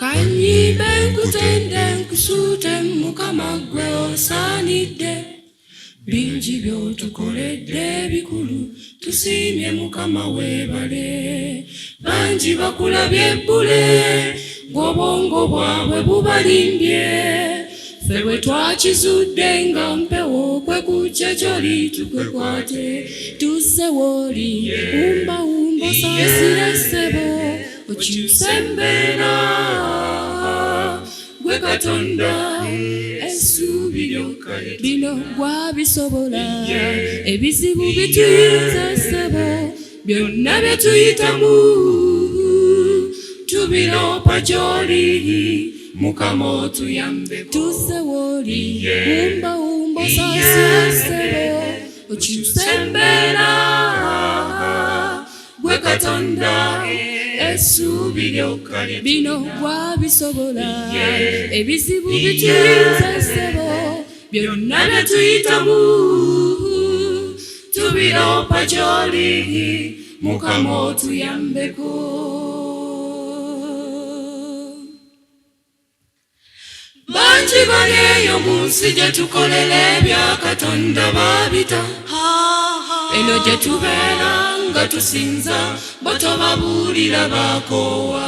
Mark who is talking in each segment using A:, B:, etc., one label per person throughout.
A: Kanyibe nkutende nkusute mukama gwe osaanidde. Bingi by'otukoledde bikulu tusiimye mukama weebale. Bangi bakulabye ebbule ng'obwongo bwabwe bubalimbye. Ffe bwe twakizudde nga mpewo kwe kujja gy'oli tukwekwate. Tuzze w'oli wumba wumba osaasire ssebo okyuse embeera. Gwe Katonda essuubi lyokka bino gwabisobola. Ebizibu bituyinza ssebo byonna bye tuyitamu tubiroopa gy'oli mukama otuyambe. Tuzze w'oli wumba wumba osaasire ssebo okyuse embeera. Gwe Katonda essuubi lyokka bino gwabisobola. Ebizibu bituyinza ssebo byonna bye tuyitamu tubiroopa gy'oli mukama otuyambeko. Bangi bali eyo mu nsi gye tukolera ebya Katonda babita. Eno gye tubeera nga tusinza bo tobabuulira bakoowa.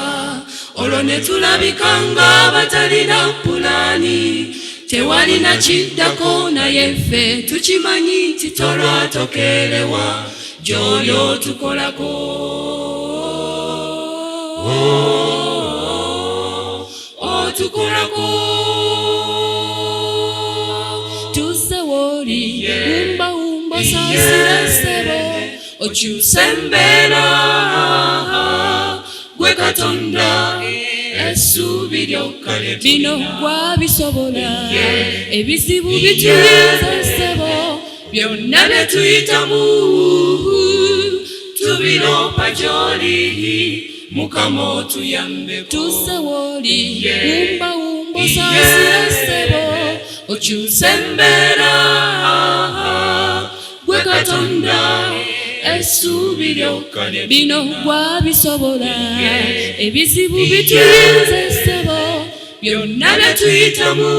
A: Olwo ne tulabika ng'abatalina pulaani. Tewalina kiddako naye ffe tukimanyi nti tolwatokeerewa gy'oli otukolako. Otukolako. Tuzze w'oli wumba wumba osaasire ssebo okyuse embeera. Gwe Katonda essuubi lyokka bino gwabisobola. Ebizibu bituyinza ssebo byonna bye tuyitamu tubiroopa gy'oli mukama otuyambeko. Tuzze w'oli wumba wumba osaasire ssebo okyuse embeera. Gwe Katonda essuubi lyokka bino gwabisobola. Ebizibu bituyinza ssebo byonna bye tuyitamu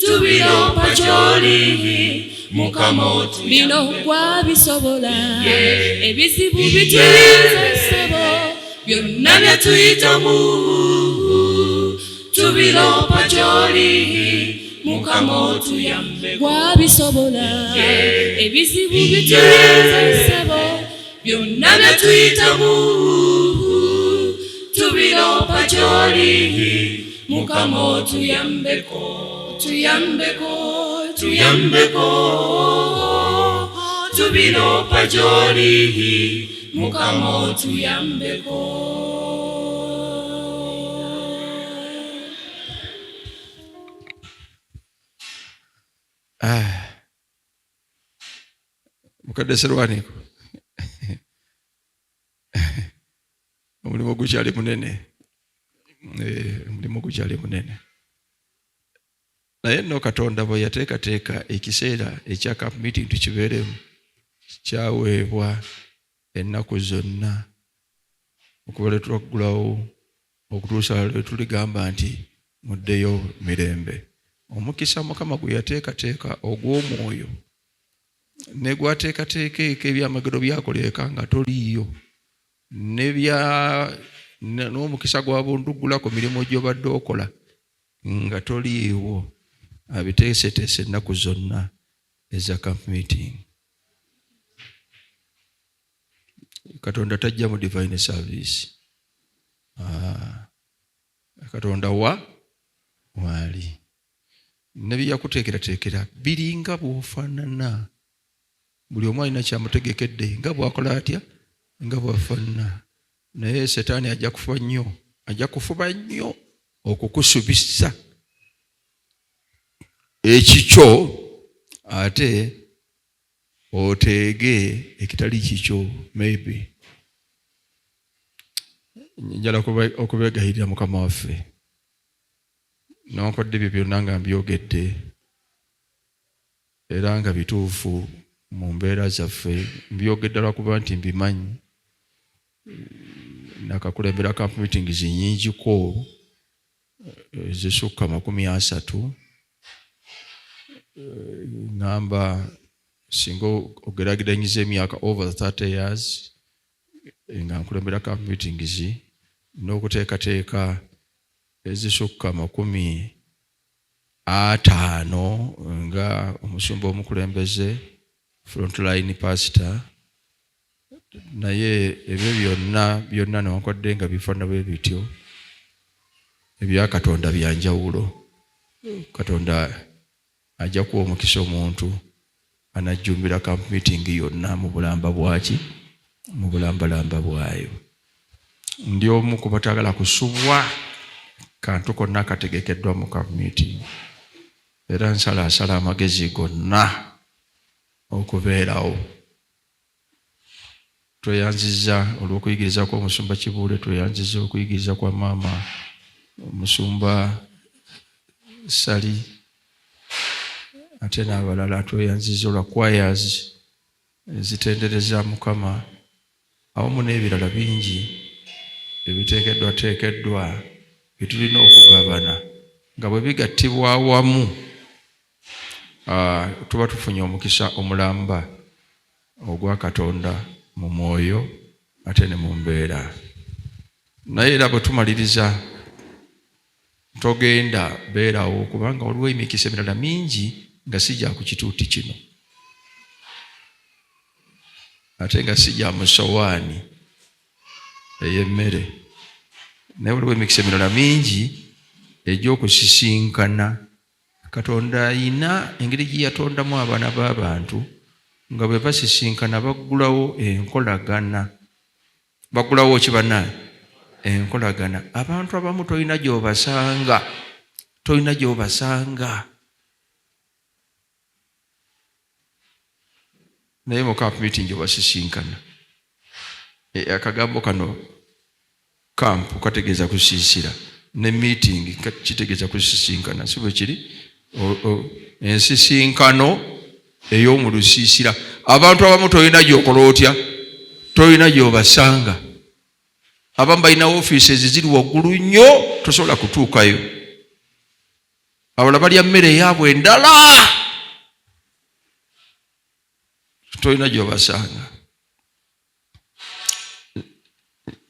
A: tubiroopa gy'oli mukama otuyambe. Bino gwabisobola. Ebizibu bituyinza ssebo byonna bye tuyitamu tubiroopa gy'oli mukama otuyambe. Gwabisobola. Ebizibu bituyinza ssebo byonna bye tuyitamu tubiroopa gy'oli mukama otuyambeko. Tuyambeko, tuyambeko tubiroopa gy'oli mukama otuyambeko. Mukadde Serwaniko omulimu gukyali munene. Omulimu gukyali munene. Naye nno Katonda bwe yateekateeka ekiseera ekya camp meeting tukibeeremu kyaweebwa ennaku zonna okuba lwe twaggulawo okutuusa lwe tuligamba nti muddeyo mirembe. Omukisa Mukama gwe yateekateeka ogw'omwoyo ne gwateekateeka ebyamagero byakoleka nga toliiyo n'omukisa gwa bunduggula ku mirimu gy'obadde okola nga toliiwo. Abiteeseteese ennaku zonna eza camp meeting. Katonda tajja mu divine service. Katonda waali ne byakuteekerateekera biringa bw'ofaanana. Buli omu alina kyamutegekedde nga bw'akola atya nga bw'afaanana. Naye Setaani ajja kufuba nnyo okukusubisa ekikyo ate oteege ekitali kikyo. Maybe njala okubeegayirira Mukama waffe n'onkodde ebyo byonna nga mbyogedde era nga bituufu mu mbeera zaffe. Mbyogedde lwakuba nti mbimanyi nakakulembera camp meetings nnyingiko ezisukka 30. Ngamba singa ogerageranyiza emyaka over 30 years nga nkulembera camp meetings n'okuteekateeka ezisukka 50 nga omusumba omukulembeze frontline pastor, naye ebyo byonna newankwadde nga bifaana bwe bityo ebya Katonda byanjawulo. Katonda ajja kuwa omukisa omuntu anajjumbira camp meeting yonna mu bulamba bwaki, mu bulambalamba bwayo. Ndi omu ku batagala kusubwa kantu konna kategekeddwa mu camp meeting, era nsalaasala amagezi gonna okubeerawo. Tweyanziza olw'okuyigiriza kw'omusumba Kibuule, tweyanziza okuyigiriza kwa maama omusumba Sali, ate n'abalala tweyanziza olwa choirs ezitendereza Mukama, awamu n'ebirala bingi ebiteekeddwa bitulina okugabana nga bwe bigattibwa awamu tuba tufunye omukisa omulamba ogwa Katonda mu mwoyo ate ne mu mbeera. Naye era bwe tumaliriza togenda beerawo, kubanga waliwo emikisa emirala mingi nga sijja ku kituuti kino ate nga sijja mu sowaani ey'emmere, naye waliwo emikisa emirala mingi egy'okusisinkana. Katonda ayina engeri gye yatondamu abaana b'abantu nga bwe basisinkana baggulawo enkolagana. Baggulawo kibana enkolagana. Abantu abamu tolina gy'obasanga, tolina gy'obasanga, naye mu camp meeting obasisinkana. Akagambo kano camp kategeeza kusiisira, ne meeting kitegeeza kusisinkana, si bwe kiri? Ensisinkano ey'omu lusiisira. Abantu abamu tolina gy'okola otya, tolina gy'obasanga. Abamu balina offices ziri waggulu nnyo, tosobola kutuukayo. Abalala balya mmere eyaabwe endala, tolina gy'obasanga.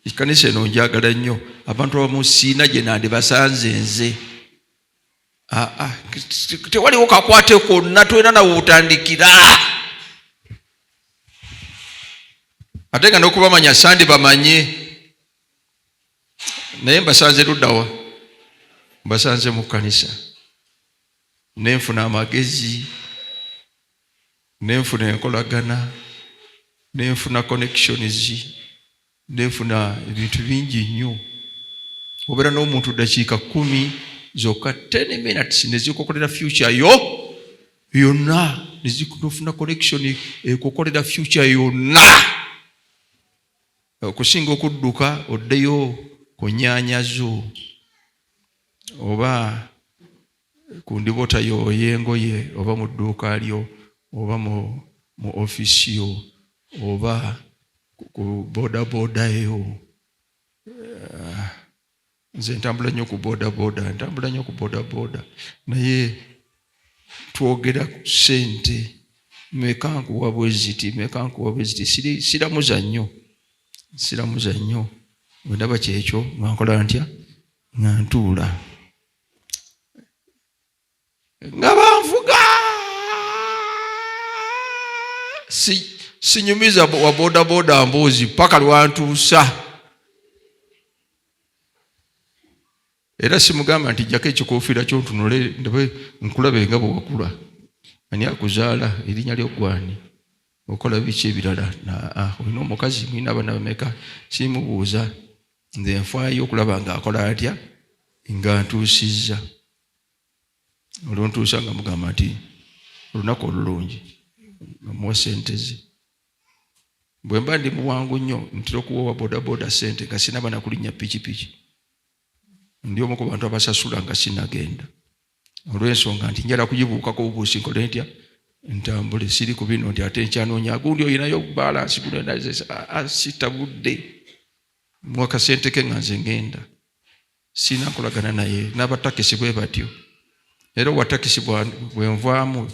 A: Ekkanisa eno njagala nnyo. Abantu abamu siina gye nandibasanze nze. Tewaliwo kakwate konna, tolina nawe otandikira. Ate nga n'okubamanya sandi bamanye. Naye mbasanze luddawa? Mbasanze mu kkanisa. Nenfuna amagezi, nenfuna enkolagana, nenfuna connections, nenfuna ebintu bingi nnyo. Obeera n'omuntu dakiika 10 zokka, 10 minutes nezikukolera future yo yonna, nezikufuna connection ekukolera future yonna, okusinga okudduka oddeyo ku nnyanya zo oba ku ndibota yo y'engoye, oba mu dduuka lyo, oba mu office yo, oba ku boda yo. Nze ntambula nnyo ku boda, naye twogera ku ssente. Meka nkuwa bwe ziti, siramuza nnyo. Bwe ndaba kyekyo nga nkola ntya, nga ntuula nga banvuga. Sinyumiza wa boda mboozi paka lwantuusa. Era simugamba nti jjako ekikoofiira ky'ontunule ndabe nkulabe nga bwe wakula. Ani akuzaala? Erinnya lyo gwani? Okola biki ebirala? Olina omukazi, mulina abaana bameka? Simubuuza. Nze nfaayo okulaba ng'akola atya, nga ntuusizza. Olwontuusa nga mugamba nti olunaku olulungi, amuwa ssente ze. Bwe mba ndi muwangu nnyo ntera okuwa bodaboda ssente nga sinaba na kulinnya pikipiki. Ndi omu ku bantu abasasula nga sinagenda, olw'ensonga nti njala kugibuukako obuusi nkole ntya, ntambule. Siri ku bino nti ate nkyanoonya gundi oyinayo balansi guno sitabudde. mwakasente ke nga nze ngenda sina kulagana naye n'abatakisi bwe batyo era watakisi bwenvaamu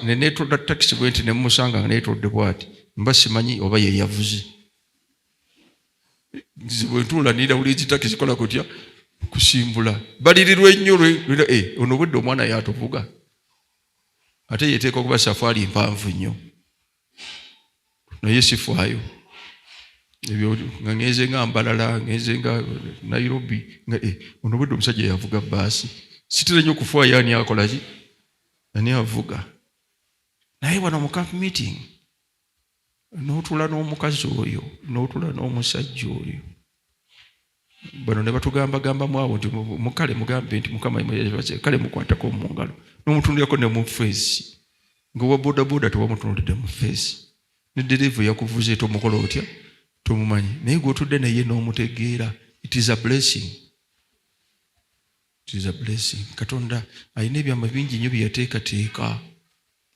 A: nenetolda takisi bwe nti nemusanga nga netolde bwati mba simanyi oba ye yavuze bwentuula nirawulizi takisi kola kutya kusimbula balirirwa ennyo ono budde omwana yatuvuga ate yeteeka okuba safaari mpanvu nnyo naye sifaayo ebyo nga ngenze nga Mbalala ngenze nga Nairobi nga ono budde omusajja yavuga baasi sitira nnyo okufaayo ani akolaki ani avuga naye wano mu camp meeting n'otula n'omukazi oyo n'otula n'omusajja oyo bano ne batugambagamba awo nti mukale mugambe nti Mukama kale mukwatako mu ngalo n'omutunulirako ne mu feesi ng'owa bodaboda tewamutunulidde mu feesi ne derevu yakuvuze tomukola otya tomumanyi naye gw'otudde naye n'omutegeera it is a blessing. It is a blessing. Katonda alina ebyama bingi nnyo bye yateekateeka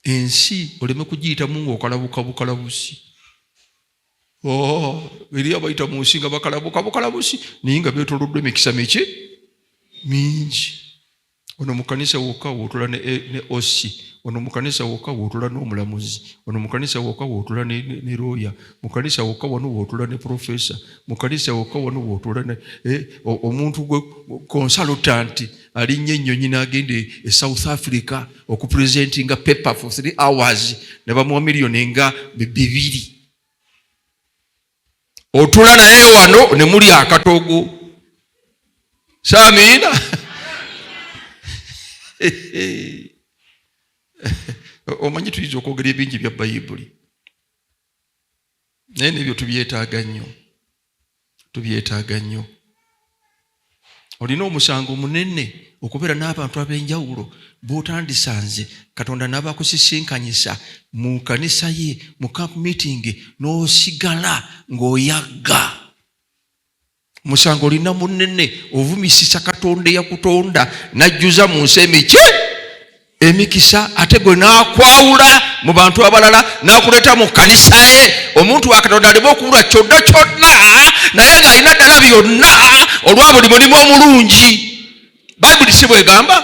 A: ensi oleme kugiyitamu ng'okalabuka bukalabusi. Eri abayita mu nsi nga bakalabuka bukalabusi naye nga beetooloddwa emikisa miki mingi. Ono mu kanisa wokka wootula ne osi, ono mu kanisa wokka wootula n'omulamuzi, ono mu kanisa wokka wootula ne looya, mu kanisa wokka wano wootula ne profesa, mu kanisa wokka wano wootula ne omuntu gwe consultant alinnya ennyonyi n'agenda e South Africa okupresentinga paper for 3 hours ne bamuwa miliyoni nga 2. Otula naye wano ne muli akatogo. Saamiina. Omanyi tuyinza okwogera ebingi bya Bayibuli naye nebyo tubyetaaga nnyo. Olina omusango munene okubeera n'abantu ab'enjawulo b'otandisanze Katonda n'abakusisinkanyisa mu kanisa ye mu camp meeting n'osigala ng'oyagga. Musango olina munene ovumisisa Katonda eyakutonda n'ajjuza mu nsi emikisa ate gwe n'akwawula mu bantu abalala n'akuleeta mu kanisa ye. Omuntu wa Katonda alema okuwulwa kyonna naye ng'alina ddala byonna olwa buli mulimu omulungi. Bayibuli si bwegamba?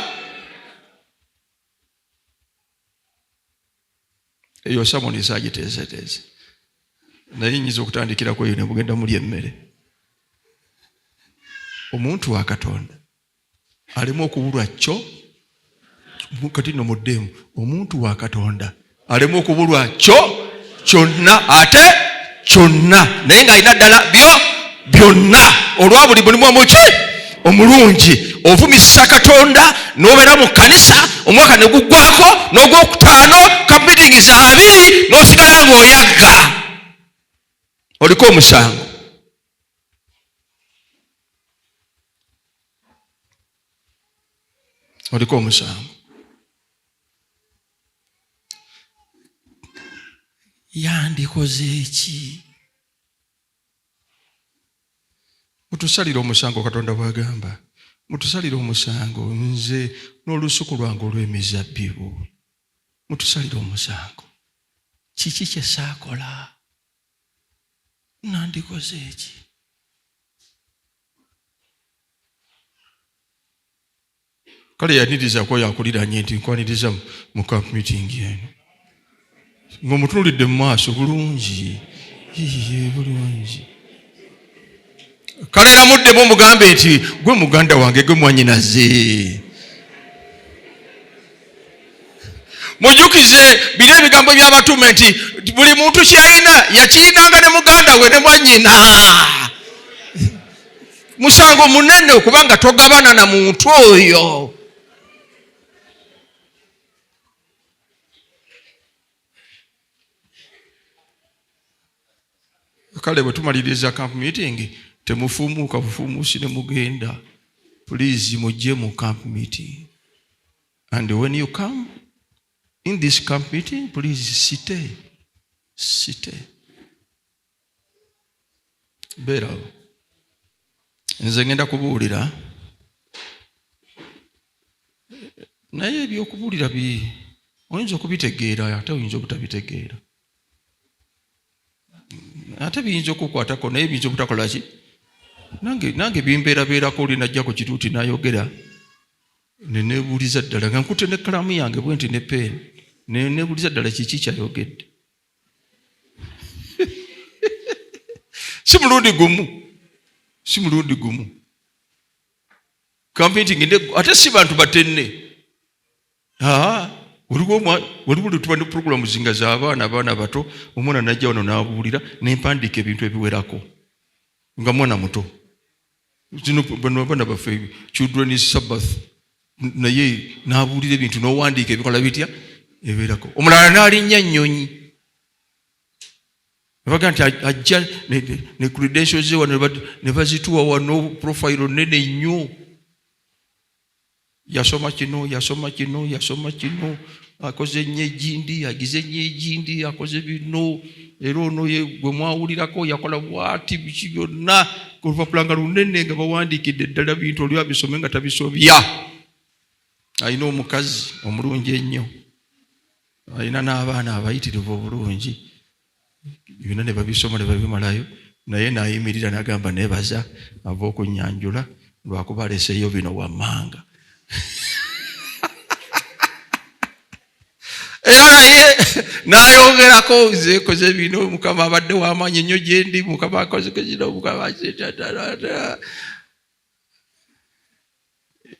A: Eyo Samoni saagiteeseteese naye nyiza okutandikirako eyo ne mugenda muli emmere. Omuntu wa Katonda alema okubulwa kati no muddemu. Omuntu wa Katonda alema okubulwa kyonna ate kyonna naye ng'alina ddala byonna olwa buli mulimu omulungi. Ovumisisa Katonda n'obeera mu kanisa omwaka ne guggwako n'ogwokutaano camp meeting za 2 n'osigala ng'oyagga. Oliko omusango. Oliko omusango. Yandikoze ki? Mutusalire omusango. Katonda bw'agamba mutusalire omusango nze n'olusuku lwange olw'emizabbibu. Mutusalire omusango. Kiki kye saakola? Nandikoze ki? Kale yaniriza ko yakuliranye nti nkwaniriza mu camp meeting eno ng'omutunulidde mu maaso bulungi. Kale namuddemu mugambe nti gwe muganda wange gwe mwanyinaze. Mujjukize biri ebigambo by'abatume nti buli muntu ky'alina yakirinanga ne muganda we ne mwanyina. Musango munene okubanga togabana na muntu oyo. Kale bwe tumaliriza camp meeting temufumuuka bufumuusi ne mugenda. Please mujje mu camp meeting. And when you come in this camp meeting, please sit. Beera. Nze ngenda kubuulira naye ebyokubuulira oyinza okubitegeera ate oyinza obutabitegeera. ate biyinza okukwatako naye biyinza obutakola ki nange bimbeerabeerako oli najja ku kituuti n'ayogera neneebuuliza ddala nga nkutte n'ekkalaamu yange bwe nti ne peeni neneebuuliza ddala kiki kyayogedde. si mulundi gumu kampitingi ate si bantu batenne. waliwo lutuba ne puroguramu zinga z'abaana bato, omwana najja wano n'abuulira nempandiika ebintu ebiwerako nga mwana muto. zino bano abaana baffe children Sabbath, naye n'abuulira ebintu n'owandiika ebikola bitya ebiwerako. Omulala n'alinnya nnyonyi, baga nti ajja ne credentials ze wano ne bazituwa wano, profile nene nnyo, yasoma kino, akoze nnyo egindi, agize nnyo egindi, akoze bino, era ono gwe mwawulirako yakola bwati, biki byonna olupapula nga lunene nga bawandiikidde ddala bintu oli abisome nga tabisobya. Alina omukazi omulungi ennyo, alina n'abaana abayitirivu obulungi, byonna ne babisoma ne babimalayo, naye n'ayimirira n'agamba neebaza ava okunyanjula lwakuba aleseeyo bino wammanga. Era naye n'ayongerako, nze koze bino, Mukama abadde w'amaanyi ennyo gye ndi, Mukama akoze kino, Mukama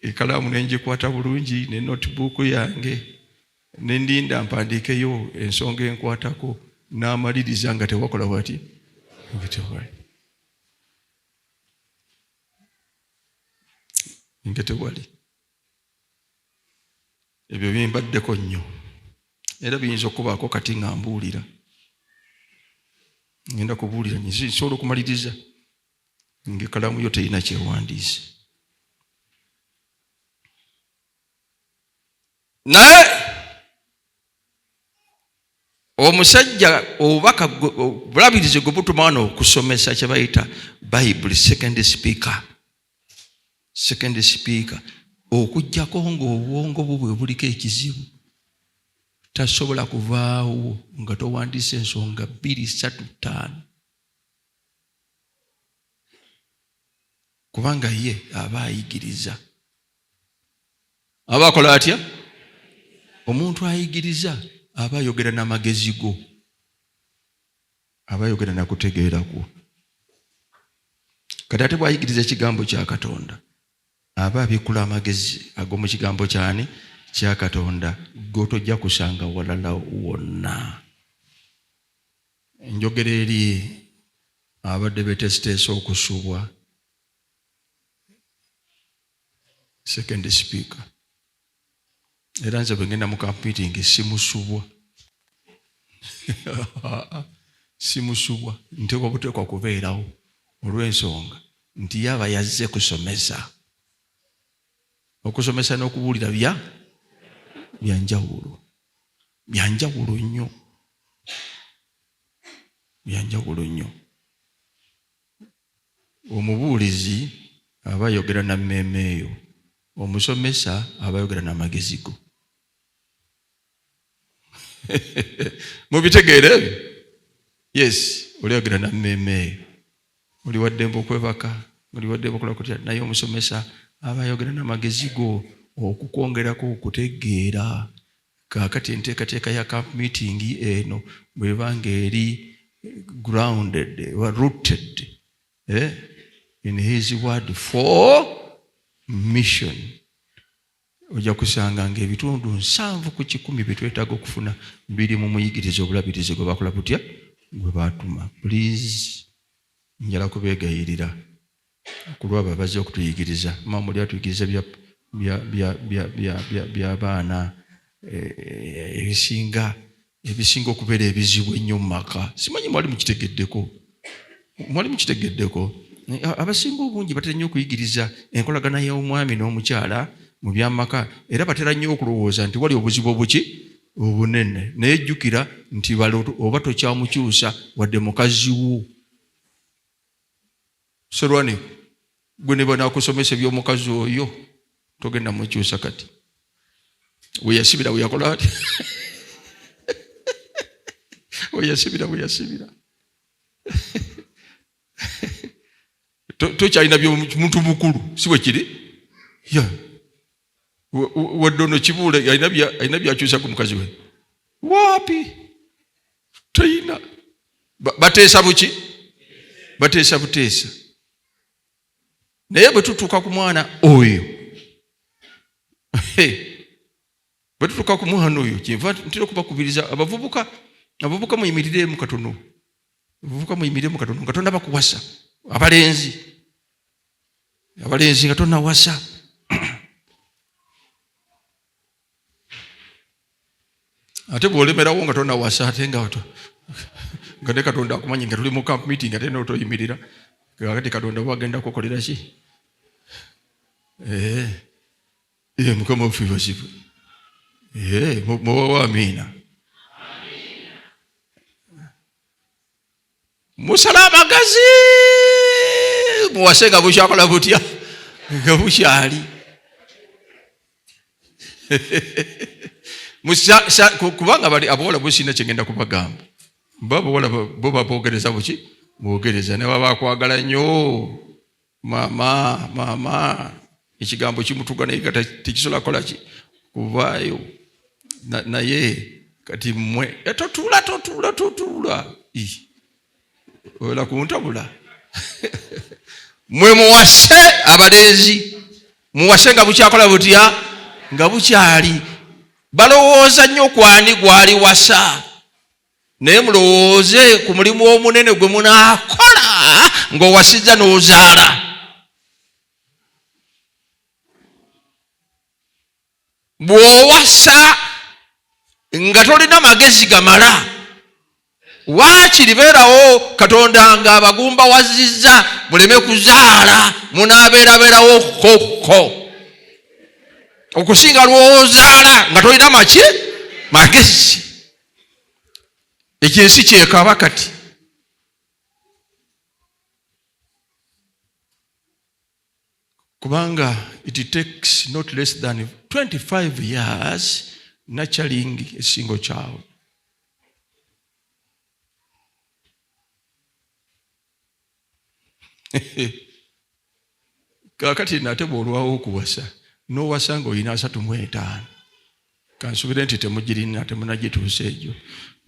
A: ekkalaamu nengikwata bulungi ne notebook yange nendinda mpandiikeyo ensonga enkwatako, n'amaliriza nga tewakola bwati nga tewali. Ebyo bimbaddeko nnyo, era biyinza okubaako kati nga mbuulira, ngenda kubuulira nsobola okumaliriza ng'ekkalaamu yo terina kyewandiise. Naye omusajja obubaka bulabirize gwe butuma wano okusomesa kye bayita Bible second speaker, okujjako ng'obwongo bwe buliko ekizibu, tasobola kuvaawo nga towandiise ensonga 2, 3, 5, kubanga ye aba ayigiriza. Aba akola atya? Omuntu ayigiriza aba ayogera n'amagezi go, aba ayogera nakutegeera kwo. Kati ate bw'ayigiriza ekigambo kya Katonda aba abikula amagezi ag'omu kigambo kyani kya Katonda, gotojja kusanga walala wonna. Njogera eri abadde beteeseteesa okusubwa second speaker, era nze bwe ngenda mu kampitingi simusubwa simusubwa, nteekwa buteekwa kubeerawo olw'ensonga nti yaba yazze kusomesa, okusomesa n'okubuulira byanjawulo nnyo. Omubuulizi aba ayogera na mmeeme eyo, omusomesa aba ayogera n'amagezi go. Mubitegeera ebyo? Yes, oliayogera na mmeeme eyo, oli waddembe okwebaka, oli waddembe okola kutya, naye omusomesa aba ayogera n'amagezi go okukwongerako okutegeera. Kaakati enteekateeka ya camp meeting eno bw'eba ng'eri grounded or rooted in his word for mission, ojja kusanga ng'ebitundu 7 ku 10 bye twetaaga okufuna biri mu muyigiriza obulabirizi gwe bakola butya gwe baatuma. Please, njala kubeegayirira ku lwabo abazze okutuyigiriza. Mama oli atuyigiriza by'abaana ebisinga okubeera ebizibu ennyo mu maka. Simanyi mwali mukitegeddeko. Abasinga obungi batera nnyo okuyigiriza enkolagana y'omwami n'omukyala mu by'amaka, era batera nnyo okulowooza nti wali obuzibu obunene, naye jjukira nti oba tokyamukyusa wadde mukazi wo. Serwani gwe ne banaakusomesa eby'omukazi oyo togenda mukyusa kati. Weyasibira weyakola ati weyasibira. tokyalina muntu mukulu si bwe kiri wadde ono kibuule alina byakyusa ku mukazi we waapi tayina bateesa buki bateesa buteesa naye bwe tutuuka ku mwana oyo bwe tutuuka ku mwana oyo kyenva ntera okubakubiriza abavubuka muyimiriremu katono Katonda bakuwasa abalenzi nga tonnawasa ate bw'olemerawo nga tonnawasa ate nga ne Katonda akumanyi nga tuli mu camp meeting ate n'otoyimirira kakati Katonda bwagenda kukolera ki Mukama waffe basibwe mubawo amiina musala amagazi muwase nga bukyakola butya nga bukyali kubanga bali abawala bwesina kyengenda kubagamba abawala bo baboogereza buki boogereza ne baba bakwagala nnyo maama ekigambo kimutuga naye tekisobola kola ki kuvaayo naye kati mmwe totuula ola kuntabula mmwe muwase abalenzi muwase nga bukyakola butya nga bukyali balowooza nnyo kwani gwali wasa naye mulowooze ku mulimu omunene gwe munaakola ng'owasizza n'ozaala bw'owasa nga tolina magezi gamala waakiri beerawo Katonda nga abagumba wazizza muleme kuzaala munaabeerabeerawo kokko okusinga lw'ozaala nga tolina magezi ekyensi kyekaba kati kubanga it takes not less than 25 years nurturing a single child. Kakati nate bw'olwawo okuwasa n'owasa ng'olina 35 kansubire nti temugirina temunagituusa egyo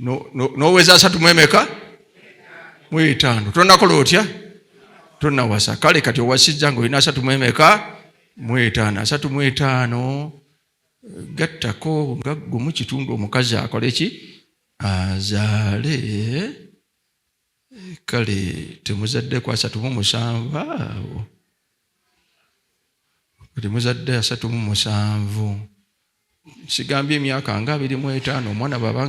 A: n'oweza 35 tonnakola otya tonnawasa kale kati owasizza ng'olina 35 gattako nga gumu kitundu omukazi akole ki azaale kale temuzadde ku 37 awo temuzadde 37 sigambye emyaka nga 25 omwana baba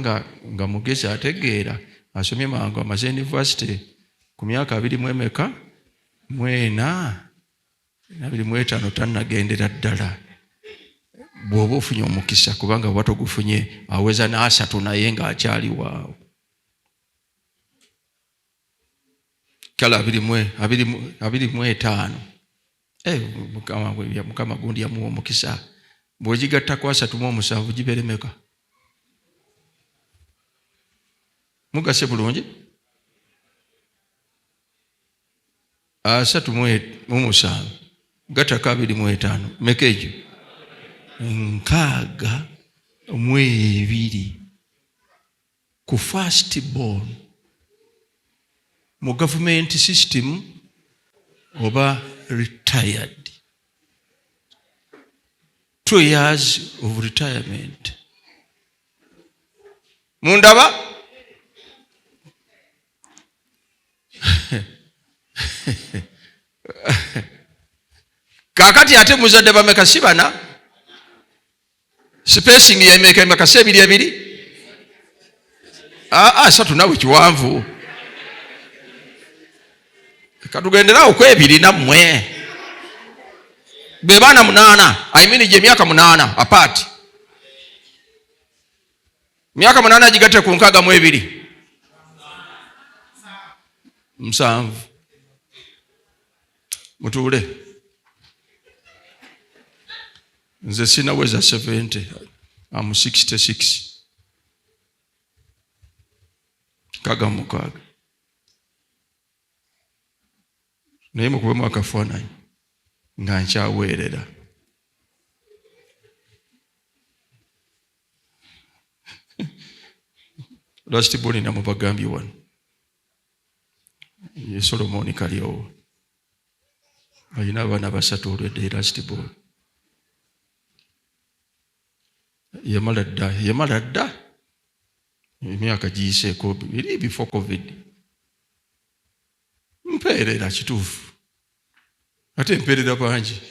A: nga mugezi ategeera asomye mangu amaze university ku myaka 24 tannagendera ddala bw'oba ofunye omukisa kubanga bw'aba togufunye aweza n'asatu naye ng'akyali waawo kala 25 mukama gundi yamuwa omukisa bw'ogigatta ku 37 giberemeka mugase bulungi 37 gattako 25 meka egyo 62 ku first born mu government system oba retired 2 years of retirement mundaba kakati ate muzadde bameka sibana spacing yemeka sebiri asatu nawe kiwanvu katugenderawo kwebiri nammwe be baana 8 gye myaka 8 apart myaka 8 gigatte ku 62 7 mutuule nze sinaweza 70 I'm 66 kaga mukaaga naye mukubemu akafaananyi nga nkyaweerera. Last born namubagambye wano ye Solomoni Kalyowo alina abaana 3 olwedde last born. Yamala dda emyaka giyiseeko 2 before COVID. Mpeerera kituufu ate mpeerera bangi,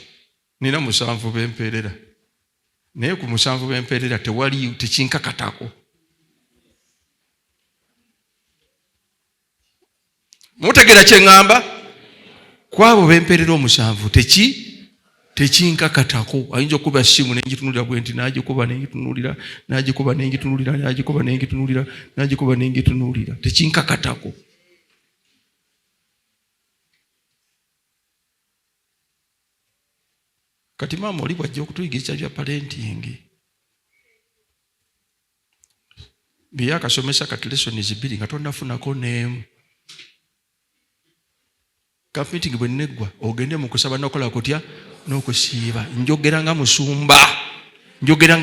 A: nina 7 bempeerera, naye ku 7 bempeerera tewali tekinkakatako. Mutegeera kye ŋŋamba? Kwabo bempeerera 7 tekinkakatako. Ayinza okuba ssimu nengitunulira bwe nti nagikuba nengitunuulira, nagikuba nengitunuulira, nagikuba nengitunuulira, nagikuba nengitunuulira, tekinkakatako. Kati maama oli bwajja okutuyigiriza bya parenting byakasomesa kati lesoni 2 nga tonafunako n'emu. Camp meeting bwe neggwa ogende mu kusaba n'okola kutya n'okusiiba. Njogera nga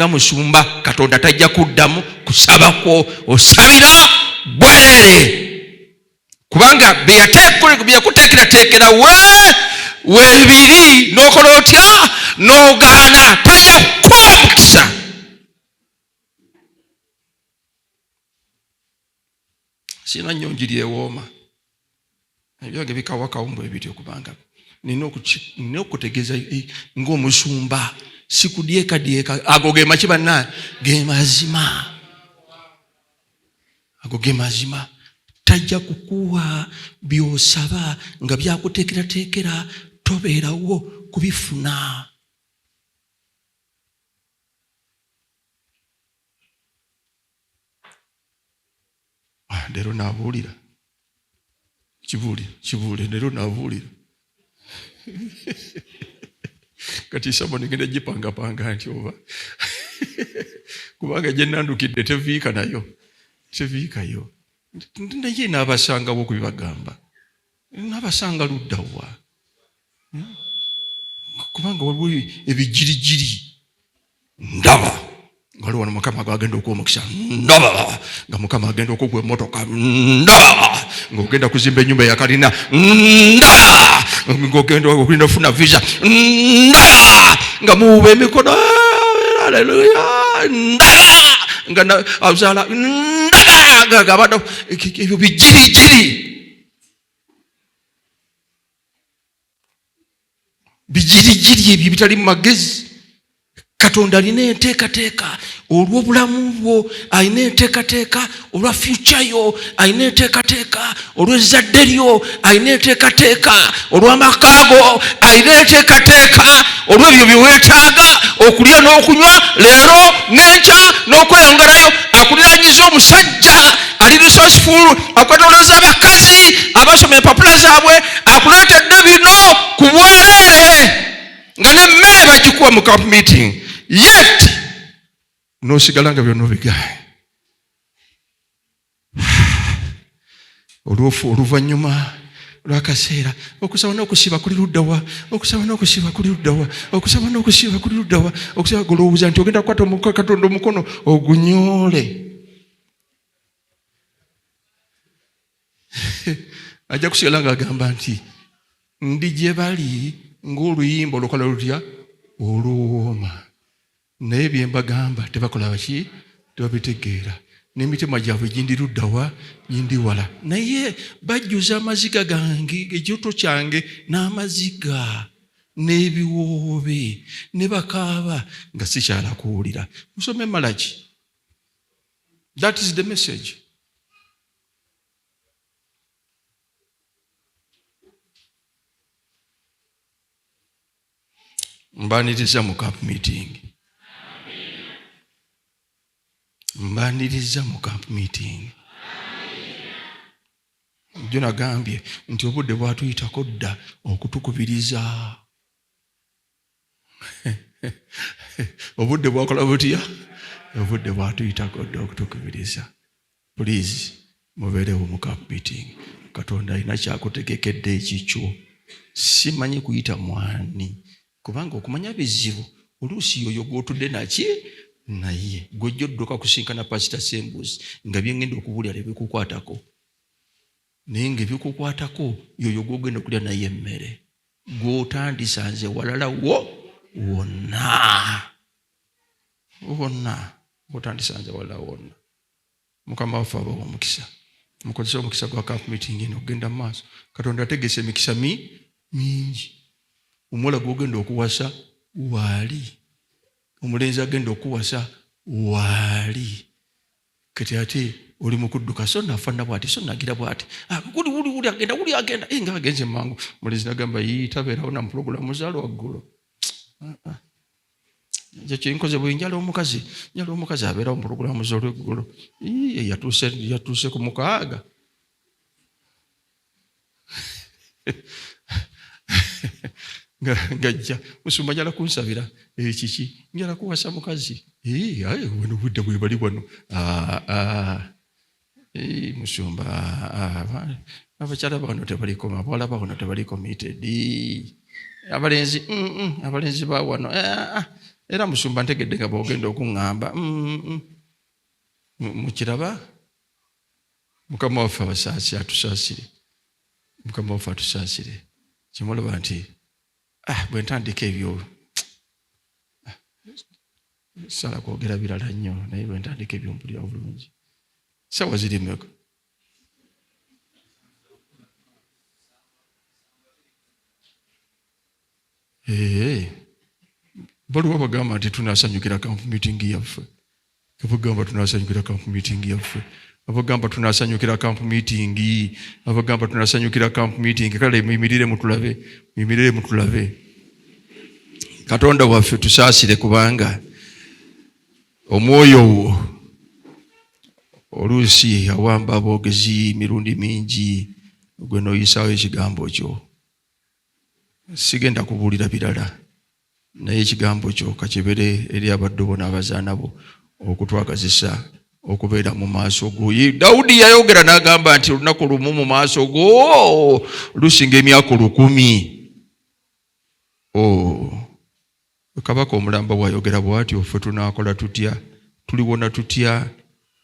A: musumba, Katonda tajja kuddamu kusabako, osabira bwerere. Kubanga byeyakuteekerateekera weebiri n'okola otya n'ogaana, tajja kukuwa mukisa. Sina nnyo njiri ewooma, ebyange bikawakawumbu ebityo, kubanga nina okutegeeza ng'omusumba sikudyekadyeka. Ago ge maki banna ge mazima, ago ge mazima. Tajja kukuwa byosaba nga byakuteekerateekera, tobeerawo kubifuna. Leero naabuulira kibuule leero naabuulira kati sabo nigenda gipangapanga nti oba kubanga gye nandukidde teviikayo. Naye n'abasangawo kubibagamba, n'abasanga luddawa, kubanga waliwo ebijirijiri. Ndaba waliwo wano Mukama agenda okuwa omukisa, ndaba nga Mukama agenda okugwa emmotoka, ndaba ng'ogenda kuzimba ennyumba ya kalina, ndaba ng'ogenda okufuna visa, ndaba nga muwuba emikono, haleluya, ndaba nga azaala, ndaba nga abantu, ebyo bijirijiri. Bijirijiri ebyo bitali mu magezi. Katonda alina enteekateeka olw'obulamu bwo, alina enteekateeka olwa future yo, alina enteekateeka olw'ezzadde lyo, alina enteekateeka olw'amaka go, alina enteekateeka olw'ebyo bye weetaaga okulya n'okunywa leero n'enkya n'okweyongerayo. Akuliraanyiza omusajja ali resourceful, akwetolooza abakazi abasoma empapula zaabwe, akuleetedde bino ku bwereere nga n'emmere bagikuwa mu camp meeting, yet n'osigala nga byonna obigaye. Oluvannyuma lw'akaseera okusaba n'okusiiba kuli luddawa, okusaba n'okusiiba kuli luddawa, okusaba n'okusiiba kuli luddawa, okusaba golowooza nti ogenda kukwata Katonda omukono ogunyoole. Ajja kusigala ng'agamba nti ndi gye bali ng'oluyimba olukola lutya oluwooma, naye bye mbagamba tebakola baki, tebabitegeera. N'emitima gyabwe gindi luddawa, gindi wala, naye bajjuza amaziga gange, ekyoto kyange n'amaziga n'ebiwoobe, ne bakaaba nga sikyala kuwulira. Musome Malaki. That is the message. Mbaniriza mu camp meeting. Mbaniriza mu camp meeting. Jjo nagambye nti obudde bwatuyitako dda okutukubiriza. Obudde bwakola butya? Obudde bwatuyitako dda okutukubiriza. Please mubeerewo mu camp meeting. Katonda alina kyakutegekedde ekikyo simanyi kuyita mwani kubanga okumanya bizibu oluusi yoyo gw'otudde naki naye gw'ojja odduka kusinkana Pastor Sembuzi nga byengenda okubulira ebikukwatako naye ng'ebikukwatako yoyo gw'ogenda okulya naye emmere gw'otandisanze walala wonna gw'otandisanze walala wonna. Mukama waffe abawa omukisa, mukozese omukisa gwa camp meeting eno okugenda mu maaso. Katonda ategese emikisa mingi. Omuwala gw'ogenda okuwasa waali, omulenzi agenda okuwasa waali, kati ate oli mu kudduka so nafanna bw'ati so nagira bw'ati wuli agenda nga agenze mangu. Omulenzi nagamba tabeerawo na pulogulamu zaalo waggulu. Ekyo kyenkoze bwe njala omukazi abeerawo mu pulogulamu z'olweggulu. Yatuuse ku 6 ngajja musumba njala kunsabira kiki njala kuwasa mukazi wano budde bwe bali wano musumba abakyala bano tebaliko abawala bano tebaliko committed abalenzi ba wano era musumba ntegedde nga bwogenda okuŋŋamba mukiraba. Mukama waffe atusaasire, Mukama waffe atusaasire. Kimulaba nti bwe ntandika ebyo sala kwogera birala nnyo naye bwe ntandika ebyo mpulira bulungi. Sawa ziri mmeka? Baliwo bagamba nti tunasanyukira camp meeting yaffe. Abagamba tunasanyukira camp meeting yaffe. Abagamba tunasanyukira camp meeting. Abagamba tunasanyukira camp meeting. Kale muyimirire mutulabe. Katonda waffe tusaasire kubanga omwoyo wo oluusi awamba aboogezi mirundi mingi gwe n'oyisaawo ekigambo kyo. Sigenda kubuulira birala naye ekigambo kyo kakibere eri abaddu bo n'abazaana bo okutwagazisa okubeera mu maaso go. Dawudi yayogera n'agamba nti olunaku lumu mu maaso go lusinga emyaka 10. Kabaka omulamba bw'ayogera bw'atyo ffe tunaakola tutya, tuliwona tutya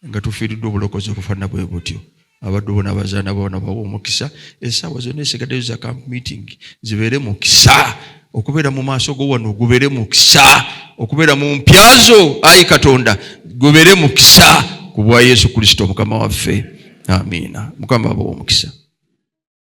A: nga tufiiriddwe obulokozi okufaanana bwe butyo. Abaddu bo n'abazaana bo bawa omukisa. Essaawa zonna esigaddeyo za camp meeting zibeere mukisa. Okubeera mu maaso go wano gubeere mukisa. Okubeera mu mpya zo ayi Katonda gubeere mukisa ku bwa Yesu Kristo Mukama waffe. Amiina. Mukama abawa omukisa.